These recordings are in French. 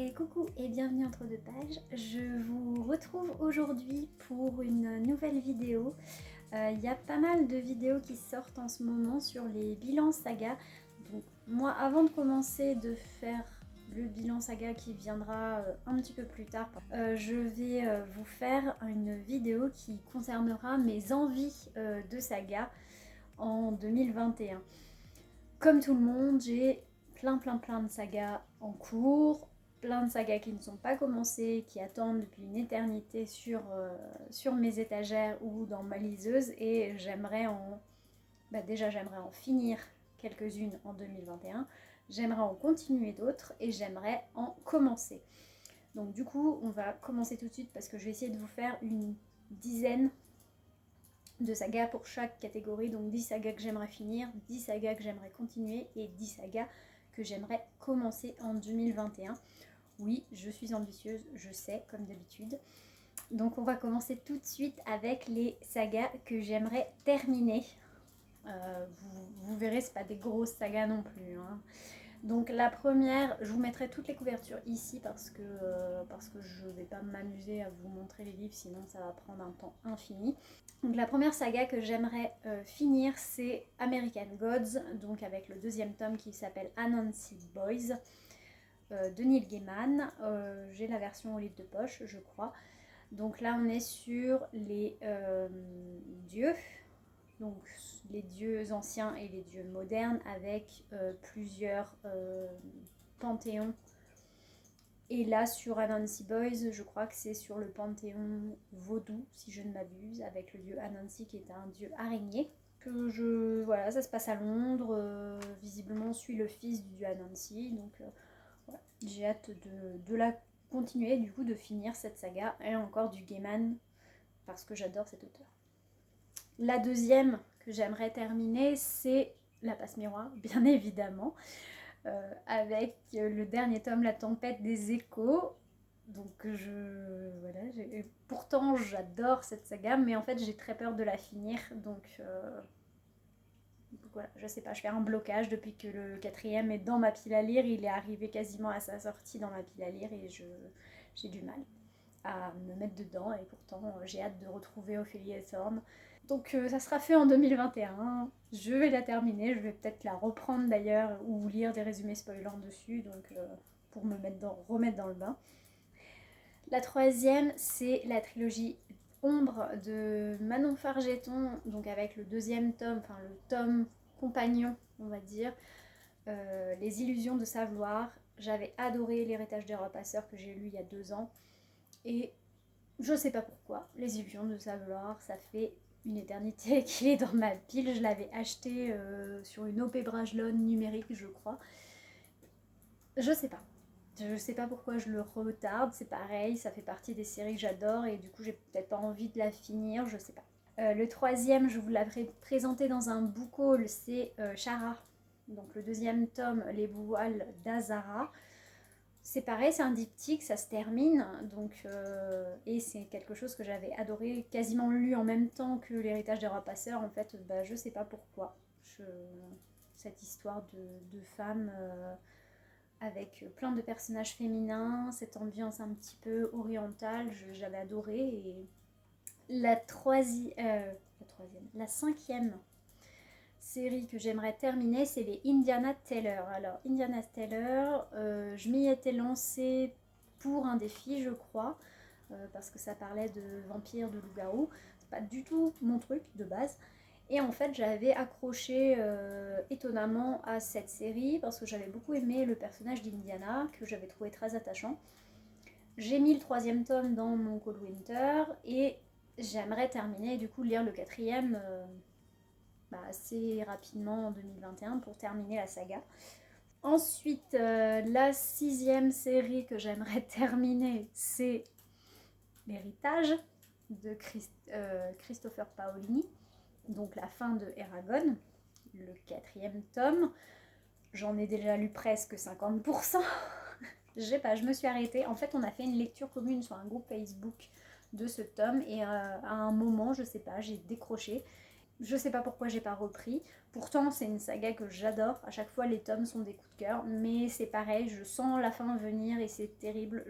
Et coucou et bienvenue entre deux pages. Je vous retrouve aujourd'hui pour une nouvelle vidéo. Il y a pas mal de vidéos qui sortent en ce moment sur les bilans saga. Donc moi, avant de commencer de faire le bilan saga qui viendra un petit peu plus tard, je vais vous faire une vidéo qui concernera mes envies de saga en 2021. Comme tout le monde, j'ai plein de sagas en cours, plein de sagas qui ne sont pas commencées, qui attendent depuis une éternité sur mes étagères ou dans ma liseuse, et j'aimerais en finir quelques-unes en 2021, j'aimerais en continuer d'autres et j'aimerais en commencer. Donc du coup, on va commencer tout de suite parce que je vais essayer de vous faire une dizaine de sagas pour chaque catégorie, donc 10 sagas que j'aimerais finir, 10 sagas que j'aimerais continuer et 10 sagas que j'aimerais commencer en 2021. Oui, je suis ambitieuse, je sais, comme d'habitude. Donc on va commencer tout de suite avec les sagas que j'aimerais terminer. Vous verrez, c'est pas des grosses sagas non plus, hein. Donc la première, je vous mettrai toutes les couvertures ici parce que je ne vais pas m'amuser à vous montrer les livres, sinon ça va prendre un temps infini. Donc la première saga que j'aimerais finir, c'est American Gods, donc avec le deuxième tome qui s'appelle Anansi Boys de Neil Gaiman. J'ai la version au livre de poche, je crois. Donc là on est sur les dieux. Donc les dieux anciens et les dieux modernes avec plusieurs panthéons. Et là sur Anansi Boys, je crois que c'est sur le panthéon vaudou, si je ne m'abuse, avec le dieu Anansi qui est un dieu araignée. Voilà, ça se passe à Londres, visiblement on suit le fils du dieu Anansi, donc voilà, j'ai hâte de la continuer, du coup de finir cette saga, et encore du Gaiman, parce que j'adore cet auteur. La deuxième que j'aimerais terminer, c'est La Passe-Miroir, bien évidemment, avec le dernier tome, La Tempête des Échos. Donc pourtant j'adore cette saga, mais en fait j'ai très peur de la finir, donc voilà, je sais pas, je fais un blocage depuis que le quatrième est dans ma pile à lire, il est arrivé quasiment à sa sortie dans ma pile à lire et j'ai du mal à me mettre dedans, et pourtant j'ai hâte de retrouver Ophélie et Thorne. Donc ça sera fait en 2021, je vais la terminer, je vais peut-être la reprendre d'ailleurs ou lire des résumés spoilants dessus, donc pour me remettre dans le bain. La troisième, c'est la trilogie Ombre de Manon Fargeton, donc avec le deuxième tome, enfin le tome compagnon, on va dire, Les Illusions de Savoir. J'avais adoré L'Héritage des Repasseurs que j'ai lu il y a 2 ans, et je sais pas pourquoi, Les Illusions de Savoir, ça fait une éternité qu'il est dans ma pile. Je l'avais acheté sur une OP Brajlon numérique, je crois. Je sais pas pourquoi je le retarde, c'est pareil, ça fait partie des séries que j'adore et du coup j'ai peut-être pas envie de la finir, je sais pas. Le troisième, je vous l'avais présenté dans un book haul, c'est Chara. Donc le deuxième tome, Les Voiles d'Azara. C'est pareil, c'est un diptyque, ça se termine, donc, et c'est quelque chose que j'avais adoré, quasiment lu en même temps que L'Héritage des Repasseurs. En fait, je sais pas pourquoi. Cette histoire de femmes avec plein de personnages féminins, cette ambiance un petit peu orientale, j'avais adoré. Et la cinquième série que j'aimerais terminer, c'est les Indiana Taylor. Alors Indiana Taylor, je m'y étais lancée pour un défi, je crois, parce que ça parlait de vampires, de loups-garous. C'est pas du tout mon truc de base. Et en fait, j'avais accroché étonnamment à cette série parce que j'avais beaucoup aimé le personnage d'Indiana, que j'avais trouvé très attachant. J'ai mis le troisième tome dans mon Cold Winter et j'aimerais terminer, du coup, lire le quatrième assez rapidement en 2021 pour terminer la saga. Ensuite, la sixième série que j'aimerais terminer, c'est L'Héritage de Christopher Paolini, donc la fin de Eragon, le quatrième tome. J'en ai déjà lu presque 50%. Je me suis arrêtée. En fait, on a fait une lecture commune sur un groupe Facebook de ce tome et à un moment, je sais pas, j'ai décroché. Je sais pas pourquoi j'ai pas repris. Pourtant, c'est une saga que j'adore. À chaque fois, les tomes sont des coups de cœur. Mais c'est pareil, je sens la fin venir et c'est terrible.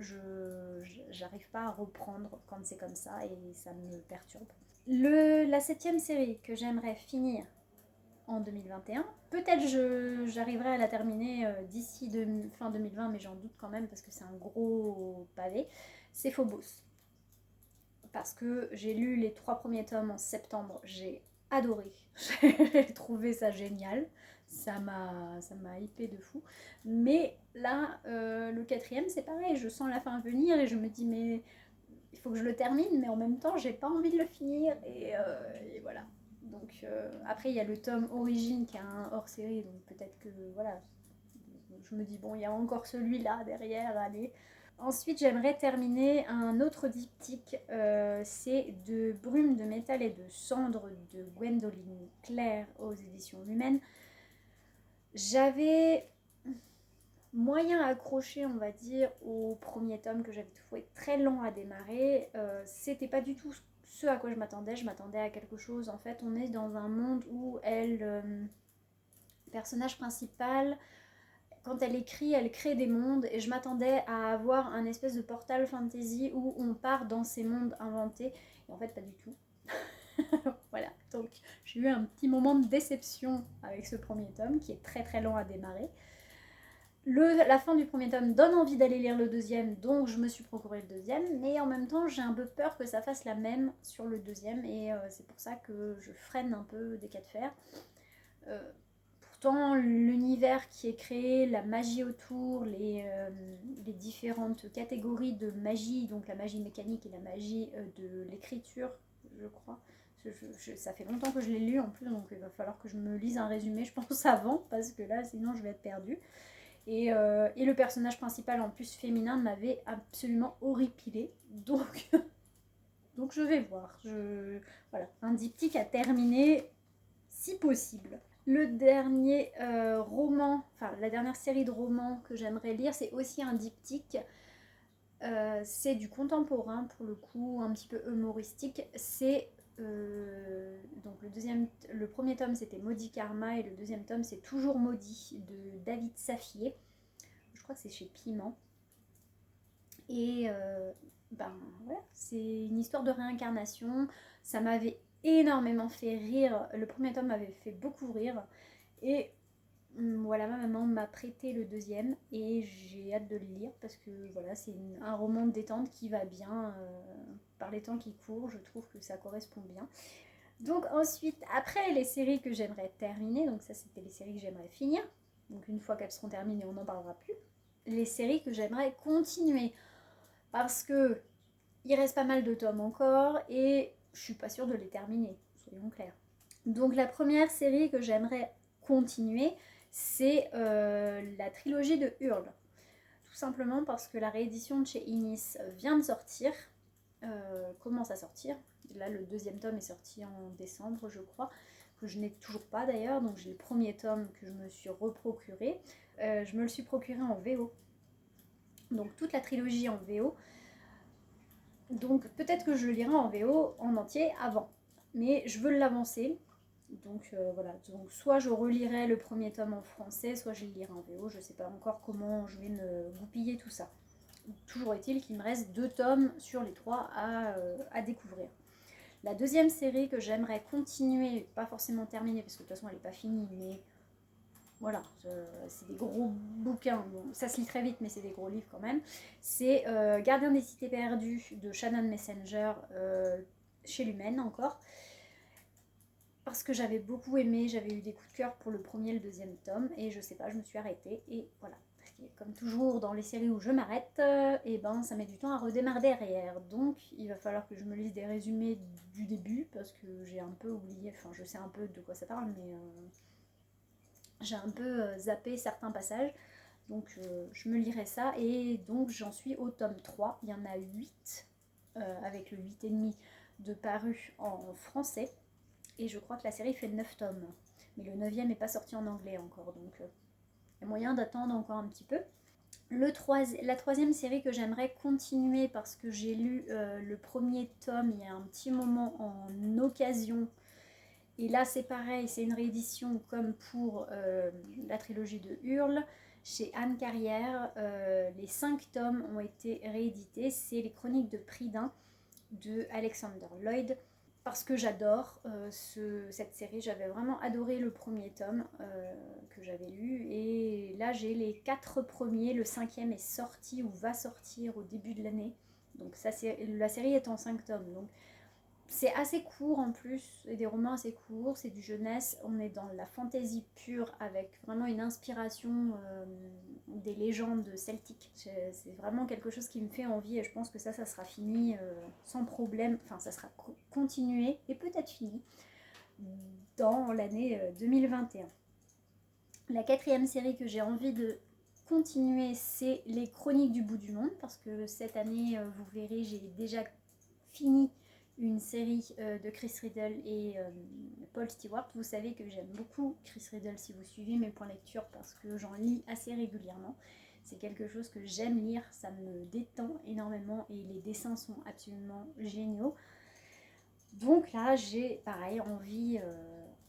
J'arrive pas à reprendre quand c'est comme ça et ça me perturbe. La septième série que j'aimerais finir en 2021, peut-être j'arriverai à la terminer d'ici fin 2020, mais j'en doute quand même parce que c'est un gros pavé. C'est Phobos. Parce que j'ai lu les 3 premiers tomes en septembre, j'ai adoré, j'ai trouvé ça génial, ça m'a hypé de fou. Mais là, le quatrième, c'est pareil, je sens la fin venir et je me dis mais il faut que je le termine, mais en même temps, j'ai pas envie de le finir et voilà. Donc après, il y a le tome Origine qui est un hors-série, donc peut-être que voilà, je me dis bon, il y a encore celui-là derrière, allez. Ensuite, j'aimerais terminer un autre diptyque, c'est de Brume de métal et de cendre de Gwendoline Claire aux éditions Lumen. J'avais moyen accroché, on va dire, au premier tome que j'avais trouvé très lent à démarrer. C'était pas du tout ce à quoi je m'attendais à quelque chose. En fait, on est dans un monde où personnage principal, quand elle écrit, elle crée des mondes et je m'attendais à avoir un espèce de portal fantasy où on part dans ces mondes inventés et en fait pas du tout. Voilà, donc j'ai eu un petit moment de déception avec ce premier tome qui est très très lent à démarrer. La fin du premier tome donne envie d'aller lire le deuxième, donc je me suis procuré le deuxième, mais en même temps j'ai un peu peur que ça fasse la même sur le deuxième et c'est pour ça que je freine un peu des cas de fer. Pourtant, l'univers qui est créé, la magie autour, les différentes catégories de magie, donc la magie mécanique et la magie de l'écriture, je crois. Ça fait longtemps que je l'ai lu en plus, donc il va falloir que je me lise un résumé, je pense, avant, parce que là, sinon, je vais être perdue. Et le personnage principal, en plus féminin, m'avait absolument horripilé. Donc, donc je vais voir. Voilà, un diptyque à terminer, si possible. Le dernier roman, enfin la dernière série de romans que j'aimerais lire, c'est aussi un diptyque. C'est du contemporain pour le coup, un petit peu humoristique. C'est donc le premier tome c'était Maudit Karma et le deuxième tome c'est Toujours Maudit de David Safier. Je crois que c'est chez Piment. Et ben voilà, c'est une histoire de réincarnation. Ça m'avait énormément fait rire. Le premier tome m'avait fait beaucoup rire. Et voilà, ma maman m'a prêté le deuxième et j'ai hâte de le lire parce que voilà, c'est un roman de détente qui va bien par les temps qui courent. Je trouve que ça correspond bien. Donc ensuite, après les séries que j'aimerais terminer, donc ça c'était les séries que j'aimerais finir. Donc une fois qu'elles seront terminées, on n'en parlera plus. Les séries que j'aimerais continuer parce que il reste pas mal de tomes encore et je suis pas sûre de les terminer, soyons clairs. Donc la première série que j'aimerais continuer, c'est la trilogie de Hurle. Tout simplement parce que la réédition de chez Inis vient de sortir, commence à sortir. Là, le deuxième tome est sorti en décembre, je crois, que je n'ai toujours pas d'ailleurs. Donc j'ai le premier tome que je me suis reprocuré. Je me le suis procuré en VO. Donc toute la trilogie en VO. Donc peut-être que je le lirai en VO en entier avant. Mais je veux l'avancer. Donc voilà, donc soit je relirai le premier tome en français, soit je le lirai en VO, je sais pas encore comment je vais me goupiller tout ça. Toujours est-il qu'il me reste 2 tomes sur les 3 à découvrir. La deuxième série que j'aimerais continuer, pas forcément terminer parce que de toute façon elle n'est pas finie, mais voilà, c'est des gros bouquins, bon, ça se lit très vite mais c'est des gros livres quand même, c'est Gardien des cités perdues de Shannon Messenger chez Lumen encore. Parce que j'avais beaucoup aimé, j'avais eu des coups de cœur pour le premier et le deuxième tome, et je sais pas, je me suis arrêtée, et voilà. Comme toujours dans les séries où je m'arrête, et ben ça met du temps à redémarrer derrière. Donc il va falloir que je me lise des résumés du début, parce que j'ai un peu oublié, enfin je sais un peu de quoi ça parle, mais j'ai un peu zappé certains passages. Donc je me lirai ça, et donc j'en suis au tome 3, il y en a 8, avec le 8,5 de paru en français. Et je crois que la série fait 9 tomes. Mais le 9e n'est pas sorti en anglais encore. Donc il y a moyen d'attendre encore un petit peu. La troisième série que j'aimerais continuer parce que j'ai lu le premier tome il y a un petit moment en occasion. Et là c'est pareil, c'est une réédition comme pour la trilogie de Hurle. Chez Anne Carrière, les 5 tomes ont été réédités. C'est les Chroniques de Prydain de Alexander Lloyd. Parce que j'adore cette série, j'avais vraiment adoré le premier tome que j'avais lu. Et là j'ai les 4 premiers, le 5e est sorti ou va sortir au début de l'année. Donc ça, la série est en 5 tomes. Donc c'est assez court en plus, et des romans assez courts, c'est du jeunesse, on est dans la fantaisie pure avec vraiment une inspiration des légendes celtiques. C'est vraiment quelque chose qui me fait envie et je pense que ça sera fini sans problème, enfin ça sera continué et peut-être fini dans l'année 2021. La 4e série que j'ai envie de continuer, c'est les Chroniques du bout du monde, parce que cette année, vous verrez, j'ai déjà fini une série de Chris Riddle et Paul Stewart. Vous savez que j'aime beaucoup Chris Riddle si vous suivez mes points lecture parce que j'en lis assez régulièrement. C'est quelque chose que j'aime lire, ça me détend énormément et les dessins sont absolument géniaux. Donc là, j'ai pareil envie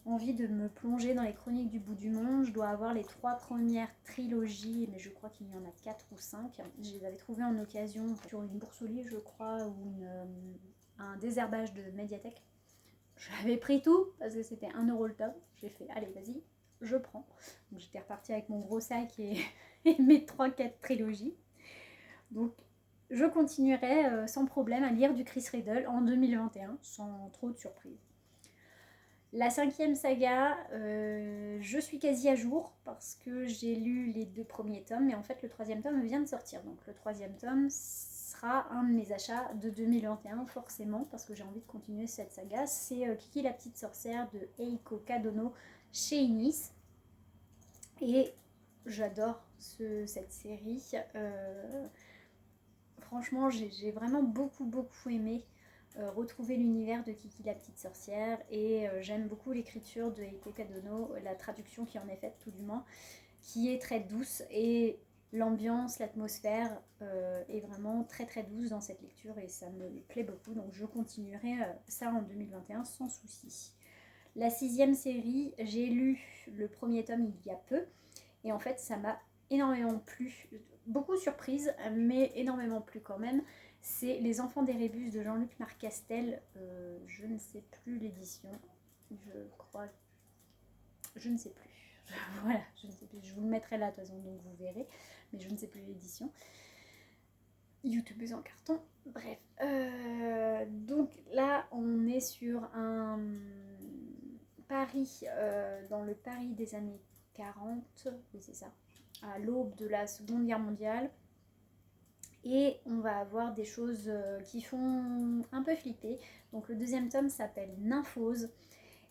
de me plonger dans les Chroniques du bout du monde. Je dois avoir les 3 premières trilogies, mais je crois qu'il y en a 4 ou 5. Je les avais trouvées en occasion sur une bourse aux livres, je crois, ou un désherbage de médiathèque. J'avais pris tout parce que c'était 1 € le tome. J'ai fait, allez, vas-y, je prends. Donc j'étais repartie avec mon gros sac et mes 3-4 trilogies. Donc je continuerai sans problème à lire du Chris Riddle en 2021, sans trop de surprises. La 5e saga, je suis quasi à jour parce que j'ai lu les 2 premiers tomes, mais en fait le 3e tome vient de sortir. Donc le 3e tome sera un de mes achats de 2021 forcément parce que j'ai envie de continuer cette saga. C'est Kiki la petite sorcière de Eiko Kadono chez Inis. Et j'adore cette série. Franchement, j'ai vraiment beaucoup aimé retrouver l'univers de Kiki la petite sorcière et j'aime beaucoup l'écriture de Eiko Kadono, la traduction qui en est faite tout du moins, qui est très douce et l'ambiance, l'atmosphère est vraiment très douce dans cette lecture et ça me plaît beaucoup, donc je continuerai ça en 2021 sans souci. La 6e série, j'ai lu le premier tome il y a peu et en fait ça m'a énormément plu, beaucoup surprise mais énormément plu quand même. C'est Les Enfants d'Érébus de Jean-Luc Marcastel, je ne sais plus l'édition, je crois, je ne sais plus. Voilà, je ne sais plus, je vous le mettrai là de toute façon, donc vous verrez, mais je ne sais plus l'édition. YouTubeuse en carton, bref. Donc là, on est sur un Paris, dans le Paris des années 40, oui c'est ça, à l'aube de la Seconde Guerre mondiale. Et on va avoir des choses qui font un peu flipper. Donc le 2e tome s'appelle Nymphose.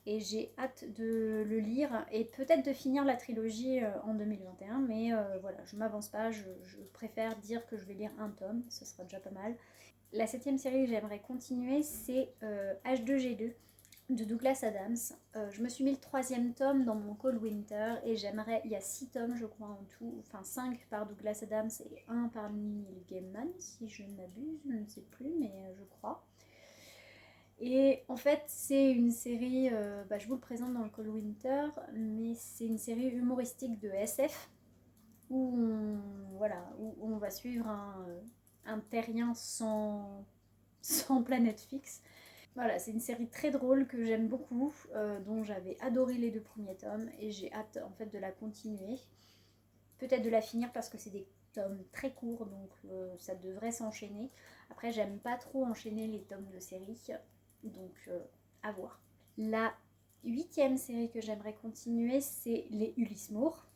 Et j'ai hâte de le lire et peut-être de finir la trilogie en 2021. Mais voilà, je m'avance pas, je préfère dire que je vais lire un tome, ce sera déjà pas mal. La 7e série que j'aimerais continuer, c'est H2G2 de Douglas Adams. Je me suis mis le 3e tome dans mon Cold Winter et j'aimerais, il y a 6 tomes je crois en tout, enfin 5 par Douglas Adams et 1 par Neil Gaiman si je ne m'abuse, je ne sais plus mais je crois. Et en fait c'est une série, je vous le présente dans le Cold Winter, mais c'est une série humoristique de SF où on va suivre un terrien sans planète fixe. Voilà, c'est une série très drôle que j'aime beaucoup, dont j'avais adoré les 2 premiers tomes et j'ai hâte en fait de la continuer. Peut-être de la finir parce que c'est des tomes très courts, donc ça devrait s'enchaîner. Après, j'aime pas trop enchaîner les tomes de série, donc à voir. La 8e série que j'aimerais continuer, c'est les Ulysse Moore.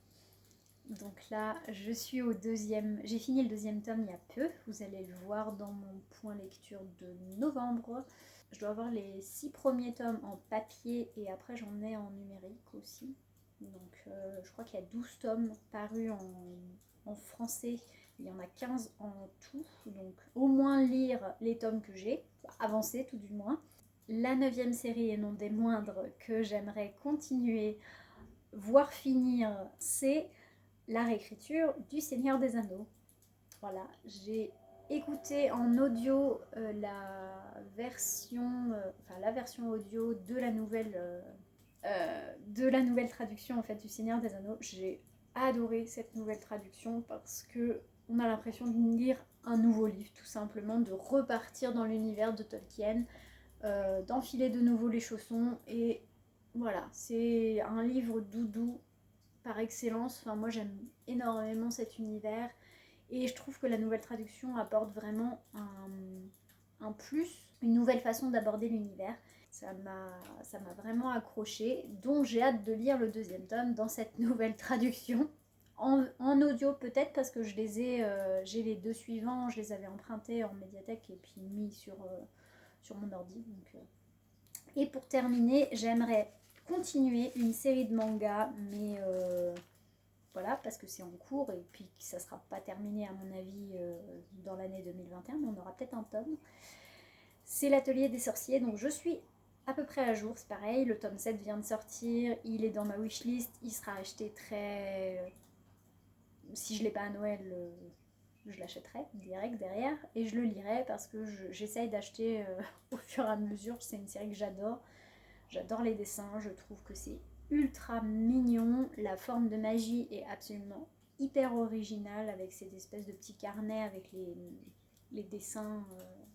Donc là, je suis au 2e, j'ai fini le 2e tome il y a peu, vous allez le voir dans mon point lecture de novembre. Je dois avoir les 6 premiers tomes en papier et après j'en ai en numérique aussi. Donc je crois qu'il y a 12 tomes parus en français, il y en a 15 en tout. Donc au moins lire les tomes que j'ai, avancer tout du moins. La 9e série et non des moindres que j'aimerais continuer, voire finir, c'est la réécriture du Seigneur des Anneaux. Voilà, j'ai écouté en audio la version audio de la nouvelle de la nouvelle traduction en fait du Seigneur des Anneaux. J'ai adoré cette nouvelle traduction parce que on a l'impression de lire un nouveau livre, tout simplement, de repartir dans l'univers de Tolkien, d'enfiler de nouveau les chaussons et voilà, c'est un livre doudou par excellence. Enfin, moi j'aime énormément cet univers et je trouve que la nouvelle traduction apporte vraiment un plus, une nouvelle façon d'aborder l'univers. Ça m'a vraiment accroché, donc j'ai hâte de lire le deuxième tome dans cette nouvelle traduction. En audio peut-être parce que j'ai les deux suivants, je les avais empruntés en médiathèque et puis mis sur mon ordi. Donc, Et pour terminer, j'aimerais continuer une série de mangas, mais voilà, parce que c'est en cours et puis que ça ne sera pas terminé à mon avis dans l'année 2021, mais on aura peut-être un tome. C'est l'Atelier des Sorciers, donc je suis à peu près à jour, c'est pareil, le tome 7 vient de sortir, il est dans ma wishlist, il sera acheté très... Si je ne l'ai pas à Noël, je l'achèterai direct derrière et je le lirai parce que j'essaye d'acheter au fur et à mesure, c'est une série que j'adore. J'adore les dessins, je trouve que c'est ultra mignon, la forme de magie est absolument hyper originale avec cette espèce de petits carnets avec les dessins,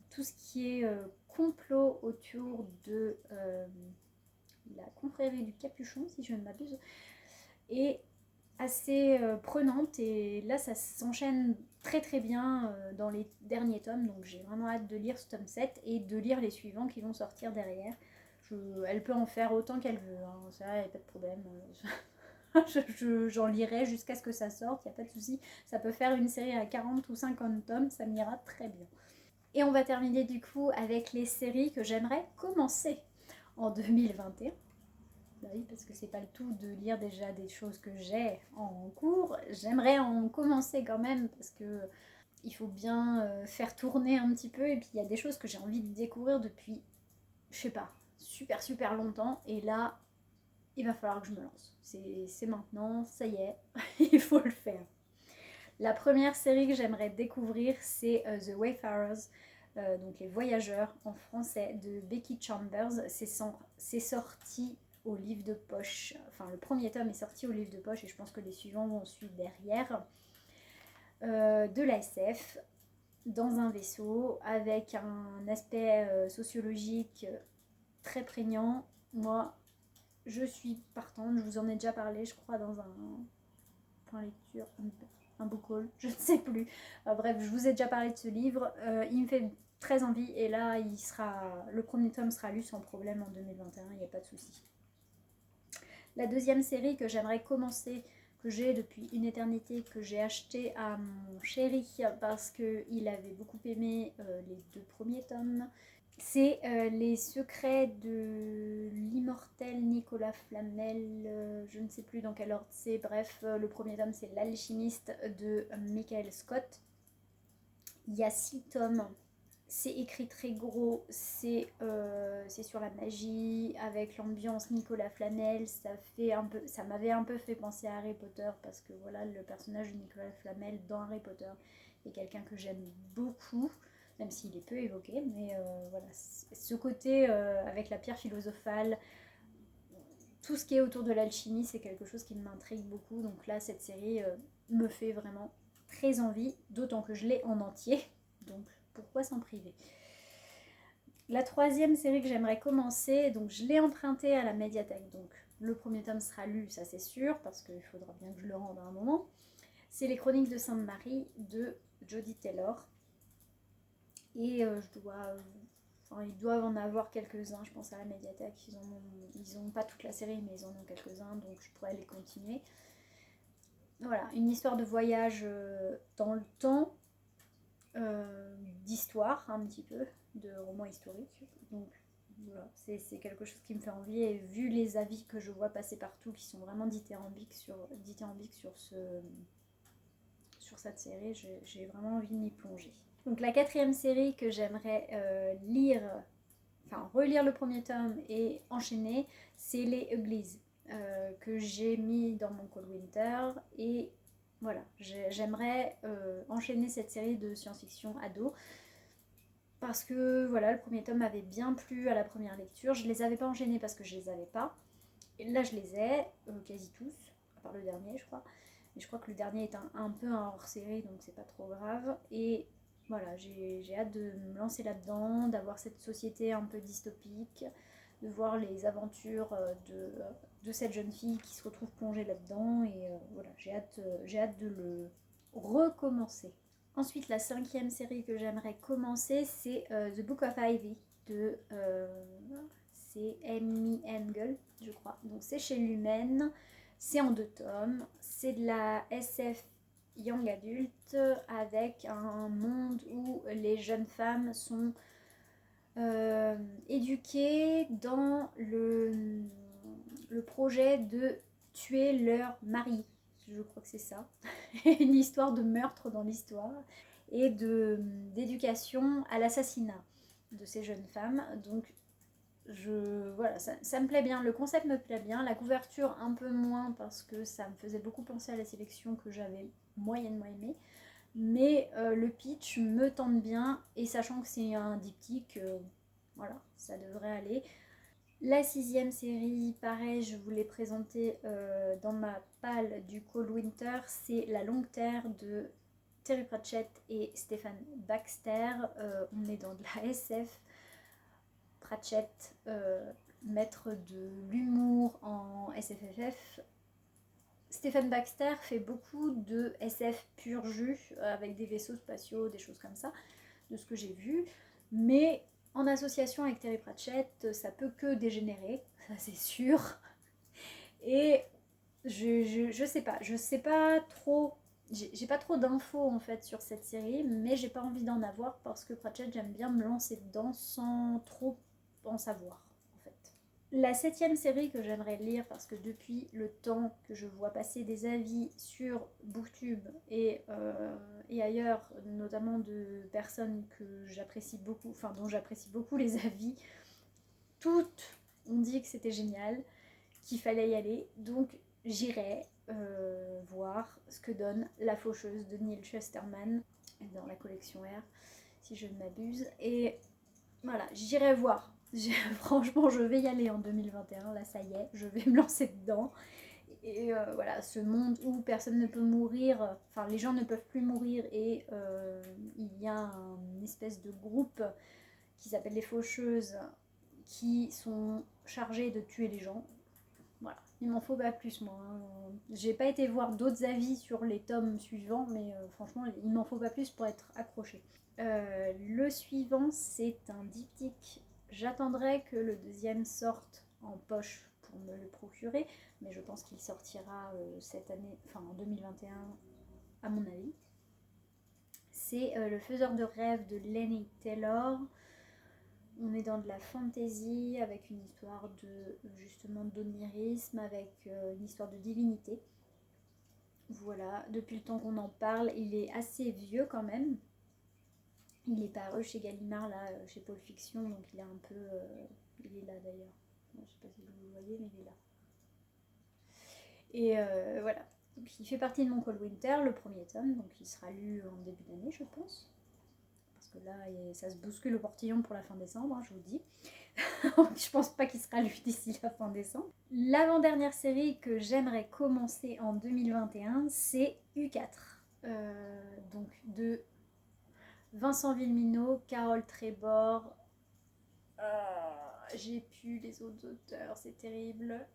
tout ce qui est complot autour de la confrérie du capuchon si je ne m'abuse, est assez prenante et là ça s'enchaîne très très bien dans les derniers tomes, donc j'ai vraiment hâte de lire ce tome 7 et de lire les suivants qui vont sortir derrière. Elle peut en faire autant qu'elle veut, hein, ça, il n'y a pas de problème. J'en lirai jusqu'à ce que ça sorte, il n'y a pas de souci. Ça peut faire une série à 40 ou 50 tomes, ça m'ira très bien. Et on va terminer du coup avec les séries que j'aimerais commencer en 2021. Bah oui, parce que c'est pas le tout de lire déjà des choses que j'ai en cours. J'aimerais en commencer quand même parce que il faut bien faire tourner un petit peu. Et puis il y a des choses que j'ai envie de découvrir depuis, je sais pas, super longtemps. Et là, il va falloir que je me lance. C'est maintenant, ça y est, il faut le faire. La première série que j'aimerais découvrir, c'est The Wayfarers, donc les voyageurs en français, de Becky Chambers. C'est sorti au livre de poche. Enfin, le premier tome est sorti au livre de poche et je pense que les suivants vont suivre derrière. De la SF dans un vaisseau avec un aspect sociologique très prégnant. Moi, je suis partante. Je vous en ai déjà parlé, je crois, dans un point lecture, un book haul, je ne sais plus. Bref, je vous ai déjà parlé de ce livre. Il me fait très envie et là, le premier tome sera lu sans problème en 2021, il n'y a pas de souci. La deuxième série que j'aimerais commencer, que j'ai depuis une éternité, que j'ai acheté à mon chéri parce qu'il avait beaucoup aimé les deux premiers tomes, c'est Les secrets de l'immortel Nicolas Flamel, je ne sais plus dans quel ordre c'est, bref, le premier tome c'est L'Alchimiste de Michael Scott. Il y a 6 tomes, c'est écrit très gros, c'est sur la magie, avec l'ambiance Nicolas Flamel, ça m'avait un peu fait penser à Harry Potter, parce que voilà, le personnage de Nicolas Flamel dans Harry Potter est quelqu'un que j'aime beaucoup, même s'il est peu évoqué, mais voilà, ce côté avec la pierre philosophale, tout ce qui est autour de l'alchimie, c'est quelque chose qui m'intrigue beaucoup, donc là, cette série me fait vraiment très envie, d'autant que je l'ai en entier, donc pourquoi s'en priver. La troisième série que j'aimerais commencer, donc je l'ai empruntée à la médiathèque, donc le premier tome sera lu, ça c'est sûr, parce qu'il faudra bien que je le rende à un moment. C'est Les Chroniques de Sainte-Marie de Jodie Taylor. Et ils doivent en avoir quelques-uns, je pense, à la médiathèque. Ils n'ont pas toute la série, mais ils en ont quelques-uns, donc je pourrais les continuer. Voilà, une histoire de voyage dans le temps, d'histoire un petit peu, de roman historique. Donc voilà, c'est quelque chose qui me fait envie et vu les avis que je vois passer partout qui sont vraiment dithyrambiques sur cette série, j'ai vraiment envie de m'y plonger. Donc la quatrième série que j'aimerais relire le premier tome et enchaîner, c'est les Uglies, que j'ai mis dans mon Cold Winter et voilà, j'aimerais enchaîner cette série de science-fiction ado parce que voilà, le premier tome m'avait bien plu à la première lecture. Je les avais pas enchaînés parce que je les avais pas, Et là je les ai, quasi tous, à part le dernier je crois. Mais je crois que le dernier est un peu un hors-série, donc c'est pas trop grave. Et voilà, j'ai hâte de me lancer là-dedans, d'avoir cette société un peu dystopique, de voir les aventures de cette jeune fille qui se retrouve plongée là-dedans. Et voilà, j'ai hâte de le recommencer. Ensuite, la 5e série que j'aimerais commencer, c'est The Book of Ivy de c'est Amy Engel, je crois. Donc c'est chez Lumen, c'est en 2 tomes, c'est de la SF young adulte avec un monde où les jeunes femmes sont éduquées dans le projet de tuer leur mari. Je crois que c'est ça. Une histoire de meurtre dans l'histoire et d'éducation à l'assassinat de ces jeunes femmes. Donc voilà, ça me plaît bien, le concept me plaît bien, la couverture un peu moins parce que ça me faisait beaucoup penser à la sélection que j'avais moyennement aimée, mais le pitch me tente bien et sachant que c'est un diptyque, voilà, ça devrait aller. La 6e série, pareil, je vous l'ai présentée dans ma palle du Cold Winter, c'est La Longue Terre de Terry Pratchett et Stephen Baxter. On est dans de la SF. Pratchett, maître de l'humour en SFFF. Stephen Baxter fait beaucoup de SF pur jus, avec des vaisseaux spatiaux, des choses comme ça, de ce que j'ai vu. Mais en association avec Terry Pratchett, ça peut que dégénérer, ça c'est sûr. Et je sais pas trop, j'ai pas trop d'infos en fait sur cette série, mais j'ai pas envie d'en avoir parce que Pratchett, j'aime bien me lancer dedans sans trop en savoir en fait. La 7e série que j'aimerais lire, parce que depuis le temps que je vois passer des avis sur Booktube et ailleurs, notamment de personnes que j'apprécie beaucoup, enfin dont j'apprécie beaucoup les avis, toutes ont dit que c'était génial, qu'il fallait y aller, donc j'irai voir ce que donne La Faucheuse de Neil Chesterman dans la collection R, si je ne m'abuse, et voilà, j'irai voir. Franchement, je vais y aller en 2021, là ça y est, je vais me lancer dedans. Et voilà, ce monde où personne ne peut mourir, enfin les gens ne peuvent plus mourir et il y a une espèce de groupe qui s'appelle les Faucheuses qui sont chargées de tuer les gens. Voilà, il m'en faut pas plus moi. Hein. J'ai pas été voir d'autres avis sur les tomes suivants, mais franchement, il m'en faut pas plus pour être accrochée. Le suivant, c'est un diptyque. J'attendrai que le deuxième sorte en poche pour me le procurer, mais je pense qu'il sortira cette année, enfin en 2021 à mon avis. C'est Le Faiseur de rêves de Lenny Taylor. On est dans de la fantasy avec une histoire de justement d'onirisme, avec une histoire de divinité. Voilà, depuis le temps qu'on en parle, il est assez vieux quand même. Il est paru chez Gallimard, là, chez Pôle Fiction, donc il est un peu... il est là d'ailleurs. Je sais pas si vous le voyez, mais il est là. Et voilà. Donc il fait partie de mon Cold Winter, le premier tome, donc il sera lu en début d'année, je pense. Parce que là, ça se bouscule au portillon pour la fin décembre, hein, je vous dis. Je pense pas qu'il sera lu d'ici la fin décembre. L'avant-dernière série que j'aimerais commencer en 2021, c'est U4. Donc de Vincent Villeminot, Carole Trébor. J'ai plus les autres auteurs, c'est terrible.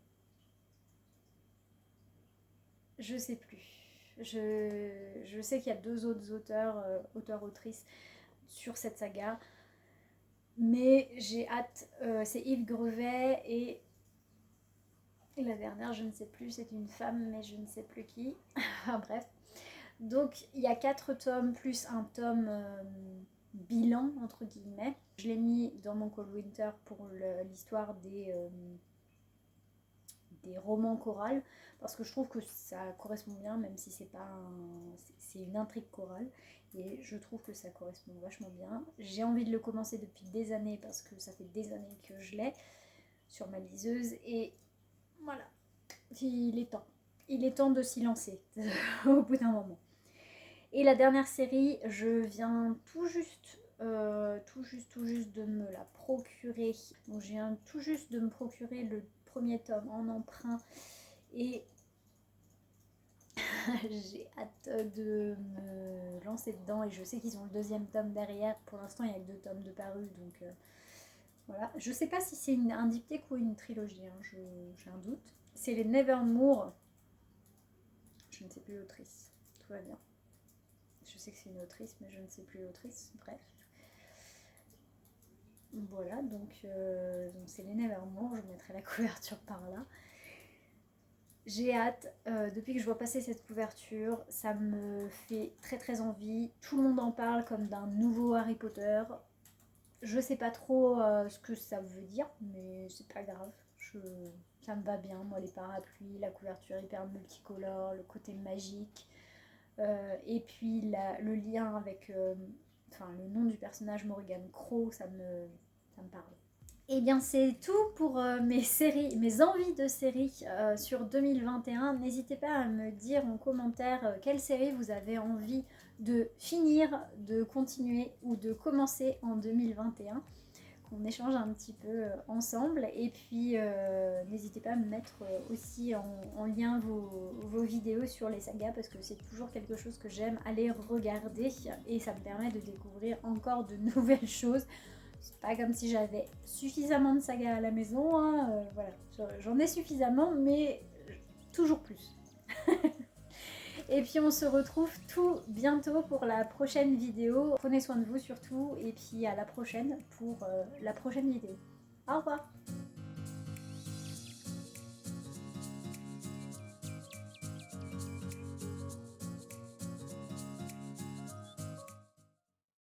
Je sais plus. Je sais qu'il y a 2 autres auteurs, auteurs-autrices sur cette saga. Mais j'ai hâte. C'est Yves Grevet et la dernière, je ne sais plus, c'est une femme, mais je ne sais plus qui. Enfin bref. Donc il y a 4 tomes plus un tome bilan, entre guillemets. Je l'ai mis dans mon Cold Winter pour l'histoire des romans chorales, parce que je trouve que ça correspond bien, même si c'est pas c'est une intrigue chorale, et je trouve que ça correspond vachement bien. J'ai envie de le commencer depuis des années, parce que ça fait des années que je l'ai sur ma liseuse, et voilà, il est temps de s'y lancer au bout d'un moment. Et la dernière série, je viens tout juste de me la procurer. Donc je viens tout juste de me procurer le premier tome en emprunt et j'ai hâte de me lancer dedans, et je sais qu'ils ont le deuxième tome derrière. Pour l'instant il n'y a que 2 tomes de parus, donc voilà. Je sais pas si c'est un diptyque ou une trilogie, hein. J'ai un doute. C'est les Nevermore, je ne sais plus l'autrice, tout va bien. Je sais que c'est une autrice, mais je ne sais plus l'autrice, bref. Voilà, donc c'est les Nevermore, je mettrai la couverture par là. J'ai hâte, depuis que je vois passer cette couverture, ça me fait très très envie. Tout le monde en parle comme d'un nouveau Harry Potter. Je sais pas trop ce que ça veut dire, mais c'est pas grave. Ça me va bien, moi, les parapluies, la couverture hyper multicolore, le côté magique. Et puis le lien avec le nom du personnage Morrigan Crow, ça me parle. Et bien c'est tout pour mes envies de séries sur 2021. N'hésitez pas à me dire en commentaire quelle série vous avez envie de finir, de continuer ou de commencer en 2021. Qu'on échange un petit peu ensemble. Et puis n'hésitez pas à me mettre aussi en lien vos vidéos sur les sagas, parce que c'est toujours quelque chose que j'aime aller regarder et ça me permet de découvrir encore de nouvelles choses. C'est pas comme si j'avais suffisamment de sagas à la maison, hein, voilà, j'en ai suffisamment, mais toujours plus. Et puis on se retrouve tout bientôt pour la prochaine vidéo. Prenez soin de vous surtout, et puis à la prochaine pour la prochaine vidéo. Au revoir!